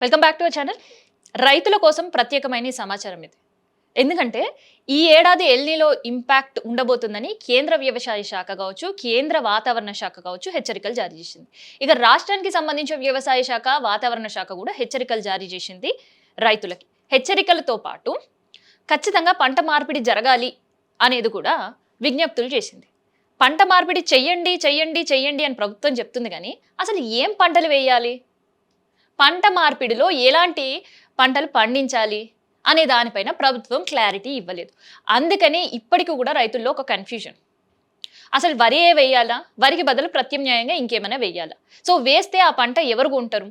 Welcome back to our channel. రైతుల కోసం ప్రత్యేకమైన ఈ సమాచారం ఇది. ఎందుకంటే ఈ ఏడాది ఎల్‌నిలో ఇంపాక్ట్ ఉండబోతుందని కేంద్ర వ్యవసాయ శాఖ కావచ్చు, కేంద్ర వాతావరణ శాఖ కావచ్చు హెచ్చరికలు జారీ చేసింది. ఇక రాష్ట్రానికి సంబంధించిన వ్యవసాయ శాఖ, వాతావరణ శాఖ కూడా హెచ్చరికలు జారీ చేసింది రైతులకి. హెచ్చరికలతో పాటు ఖచ్చితంగా పంట మార్పిడి జరగాలి అనేది కూడా విజ్ఞప్తులు చేసింది. పంట మార్పిడి చెయ్యండి, చెయ్యండి, చెయ్యండి అని ప్రభుత్వం చెప్తుంది కానీ అసలు ఏం పంటలు వేయాలి? పంట మార్పిడిలో ఎలాంటి పంటలు పండించాలి అనే దానిపైన ప్రభుత్వం క్లారిటీ ఇవ్వలేదు. అందుకనే ఇప్పటికి కూడా రైతుల్లో ఒక కన్ఫ్యూజన్. అసలు వరే వేయాలా? వరికి బదులు ప్రత్యామ్నాయంగా ఇంకేమైనా వేయాలా? సో వేస్తే ఆ పంట ఎవరు కొంటారు?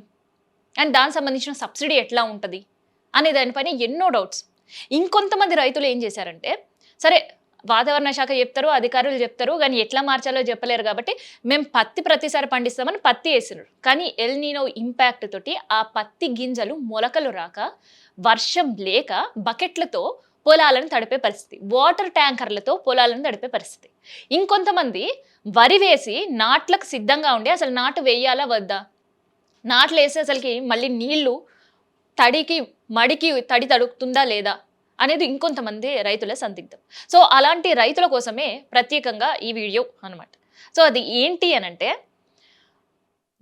అండ్ దానికి సంబంధించిన సబ్సిడీ ఎట్లా ఉంటుంది అనే దానిపైన ఎన్నో డౌట్స్. ఇంకొంతమంది రైతులు ఏం చేశారంటే, సరే వాతావరణ శాఖ చెప్తారు, అధికారులు చెప్తారు, కానీ ఎట్లా మార్చాలో చెప్పలేరు కాబట్టి మేము పత్తి ప్రతిసారి పండిస్తామని పత్తి వేసినారు. కానీ ఎల్ నీనో ఇంపాక్ట్ తోటి ఆ పత్తి గింజలు మొలకలు రాక, వర్షం లేక బకెట్లతో పొలాలను తడిపే పరిస్థితి, వాటర్ ట్యాంకర్లతో పొలాలను తడిపే పరిస్థితి. ఇంకొంతమంది వరి వేసి నాట్లకు సిద్ధంగా ఉండి అసలు నాటు వేయాలా వద్దా, నాట్లు వేసి అసలుకి మళ్ళీ నీళ్లు తడికి మడికి తడి తడుకుతుందా లేదా అనేది ఇంకొంతమంది రైతుల సందిగ్ధం. సో అలాంటి రైతుల కోసమే ప్రత్యేకంగా ఈ వీడియో అనమాట. సో అది ఏంటి అనంటే,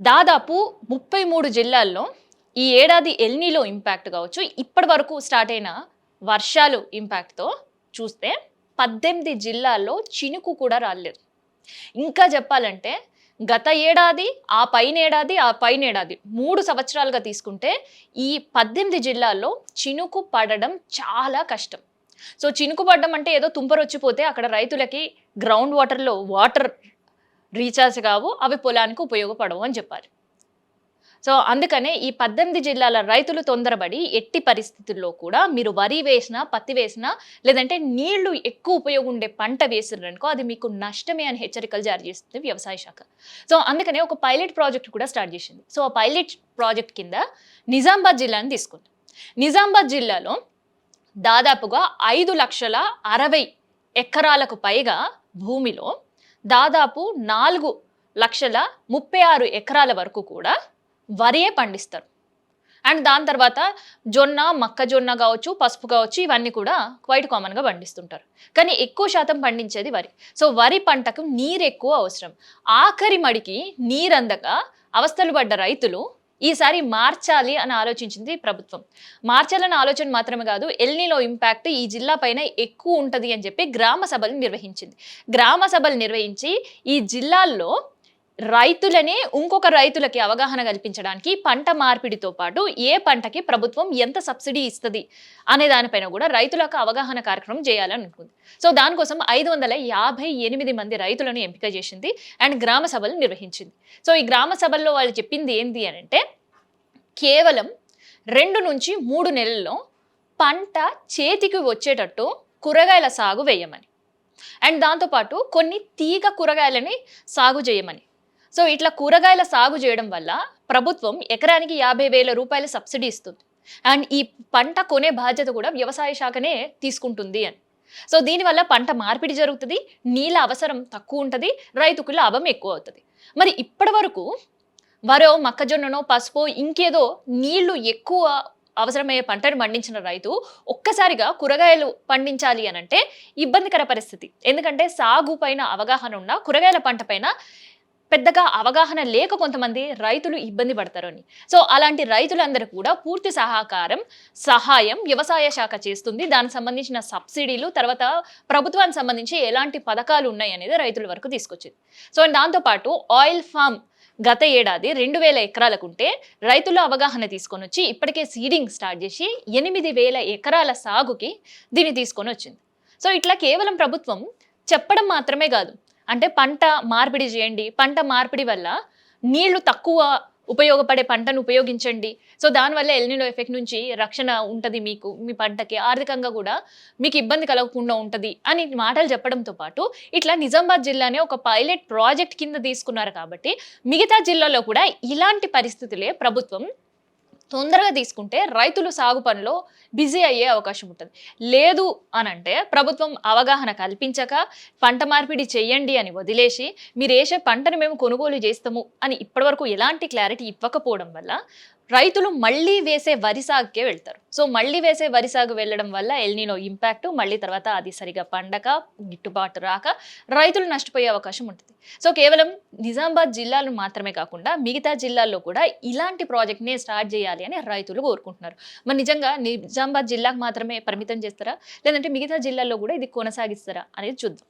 దాదాపు 33 జిల్లాల్లో ఈ ఏడాది ఎల్‌నిలో ఇంపాక్ట్ కావచ్చు, ఇప్పటి వరకు స్టార్ట్ అయిన వర్షాలు ఇంపాక్ట్తో చూస్తే 18 జిల్లాల్లో చినుకు కూడా రాలేదు. ఇంకా చెప్పాలంటే గత ఏడాది, ఆ పైనేడాది, ఆ పైనేడాది 3 సంవత్సరాలుగా తీసుకుంటే ఈ 18 జిల్లాల్లో చినుకు పడడం చాలా కష్టం. సో చినుకు పడడం అంటే ఏదో తుంపరొచ్చిపోతే అక్కడ రైతులకి గ్రౌండ్ వాటర్‌లో వాటర్ రీచార్జ్ కావు, అవి పొలానికి ఉపయోగపడవు అని చెప్పాలి. సో అందుకనే ఈ 18 జిల్లాల రైతులు తొందరబడి ఎట్టి పరిస్థితుల్లో కూడా మీరు వరి వేసినా, పత్తి వేసినా, లేదంటే నీళ్లు ఎక్కువ ఉపయోగం ఉండే పంట వేసిరనుకో అది మీకు నష్టమే అని హెచ్చరికలు జారీ చేస్తుంది వ్యవసాయ శాఖ. సో అందుకనే ఒక పైలట్ ప్రాజెక్ట్ కూడా స్టార్ట్ చేసింది. సో ఆ పైలట్ ప్రాజెక్ట్ కింద నిజామాబాద్ జిల్లాని తీసుకుంది. నిజామాబాద్ జిల్లాలో దాదాపుగా 5,60,000 ఎకరాలకు పైగా భూమిలో దాదాపు 4,36,000 ఎకరాల వరకు కూడా వరియే పండిస్తారు. అండ్ దాని తర్వాత జొన్న, మొక్కజొన్న కావచ్చు, పసుపు కావచ్చు, ఇవన్నీ కూడా క్వైట్ కామన్గా పండిస్తుంటారు. కానీ ఎక్కువ శాతం పండించేది వరి. సో వరి పంటకు నీరు ఎక్కువ అవసరం. ఆఖరి మడికి నీరందక అవస్థలు పడ్డ రైతులు ఈసారి మార్చాలి అని ఆలోచించింది ప్రభుత్వం. మార్చాలన్న ఆలోచన మాత్రమే కాదు, ఎల్‌నిలో ఇంపాక్ట్ ఈ జిల్లా పైన ఎక్కువ ఉంటుంది అని చెప్పి గ్రామ సభలు నిర్వహించింది. గ్రామ సభలు నిర్వహించి ఈ జిల్లాల్లో రైతులనే ఇంకొక రైతులకి అవగాహన కల్పించడానికి పంట మార్పిడితో పాటు ఏ పంటకి ప్రభుత్వం ఎంత సబ్సిడీ ఇస్తుంది అనే దానిపైన కూడా రైతులకు అవగాహన కార్యక్రమం చేయాలని అనుకుంది. సో దానికోసం 558 మంది రైతులను ఎంపిక చేసింది అండ్ గ్రామ సభలు నిర్వహించింది. సో ఈ గ్రామ సభల్లో వాళ్ళు చెప్పింది ఏంటి అని అంటే, కేవలం 2 నుంచి 3 నెలల్లో పంట చేతికి వచ్చేటట్టు కూరగాయల సాగు వేయమని, అండ్ దాంతోపాటు కొన్ని తీగ కూరగాయలని సాగు చేయమని. సో ఇట్లా కూరగాయల సాగు చేయడం వల్ల ప్రభుత్వం ఎకరానికి 50,000 రూపాయల సబ్సిడీ ఇస్తుంది. అండ్ ఈ పంట కొనే బాధ్యత కూడా వ్యవసాయ శాఖనే తీసుకుంటుంది అని. సో దీనివల్ల పంట మార్పిడి జరుగుతుంది, నీళ్ళ అవసరం తక్కువ ఉంటుంది, రైతుకు లాభం ఎక్కువ అవుతుంది. మరి ఇప్పటి వరకు వరో, మొక్కజొన్ననో, పసుపో, ఇంకేదో నీళ్లు ఎక్కువ అవసరమయ్యే పంటను పండించిన రైతు ఒక్కసారిగా కూరగాయలు పండించాలి అని అంటే ఇబ్బందికర పరిస్థితి. ఎందుకంటే సాగు పైన అవగాహన ఉన్న కూరగాయల పంట పైన పెద్దగా అవగాహన లేక కొంతమంది రైతులు ఇబ్బంది పడతారని. సో అలాంటి రైతులందరూ కూడా పూర్తి సహాయం వ్యవసాయ శాఖ చేస్తుంది. దానికి సంబంధించిన సబ్సిడీలు, తర్వాత ప్రభుత్వానికి సంబంధించి ఎలాంటి పథకాలు ఉన్నాయి అనేది రైతుల వరకు తీసుకొచ్చింది. సో దాంతోపాటు ఆయిల్ ఫామ్ గత ఏడాది 2,000 ఎకరాలకు ఉంటే రైతుల అవగాహన తీసుకొని వచ్చి ఇప్పటికే సీడింగ్ స్టార్ట్ చేసి 8,000 ఎకరాల సాగుకి దీన్ని తీసుకొని వచ్చింది. సో ఇట్లా కేవలం ప్రభుత్వం చెప్పడం మాత్రమే కాదు, అంటే పంట మార్పిడి చేయండి, పంట మార్పిడి వల్ల నీళ్లు తక్కువ ఉపయోగపడే పంటను ఉపయోగించండి, సో దానివల్ల ఎల్‌నినో ఎఫెక్ట్ నుంచి రక్షణ ఉంటుంది, మీకు మీ పంటకి ఆర్థికంగా కూడా మీకు ఇబ్బంది కలగకుండా ఉంటుంది అని మాటలు చెప్పడంతో పాటు ఇట్లా నిజామాబాద్ జిల్లానే ఒక పైలట్ ప్రాజెక్ట్ కింద తీసుకున్నారు. కాబట్టి మిగతా జిల్లాలో కూడా ఇలాంటి పరిస్థితులే ప్రభుత్వం తొందరగా తీసుకుంటే రైతులు సాగు పనిలో బిజీ అయ్యే అవకాశం ఉంటుంది. లేదు అనంటే ప్రభుత్వం అవగాహన కల్పించక పంట మార్పిడి చేయండి అని వదిలేసి మీరు వేసే పంటను మేము కొనుగోలు చేస్తాము అని ఇప్పటివరకు ఎలాంటి క్లారిటీ ఇవ్వకపోవడం వల్ల రైతులు మళ్ళీ వేసే వరి సాగుకే వెళ్తారు. సో మళ్ళీ వేసే వరి సాగు వెళ్ళడం వల్ల ఎల్‌నినో ఇంపాక్ట్, మళ్ళీ తర్వాత అది సరిగ్గా పండక, గిట్టుబాటు రాక రైతులు నష్టపోయే అవకాశం ఉంటుంది. సో కేవలం నిజామాబాద్ జిల్లాలో మాత్రమే కాకుండా మిగతా జిల్లాల్లో కూడా ఇలాంటి ప్రాజెక్ట్‌నే స్టార్ట్ చేయాలి అని రైతులు కోరుకుంటున్నారు. మరి నిజంగా నిజామాబాద్ జిల్లాకు మాత్రమే పరిమితం చేస్తారా? లేదంటే మిగతా జిల్లాల్లో కూడా ఇది కొనసాగిస్తారా అనేది చూద్దాం.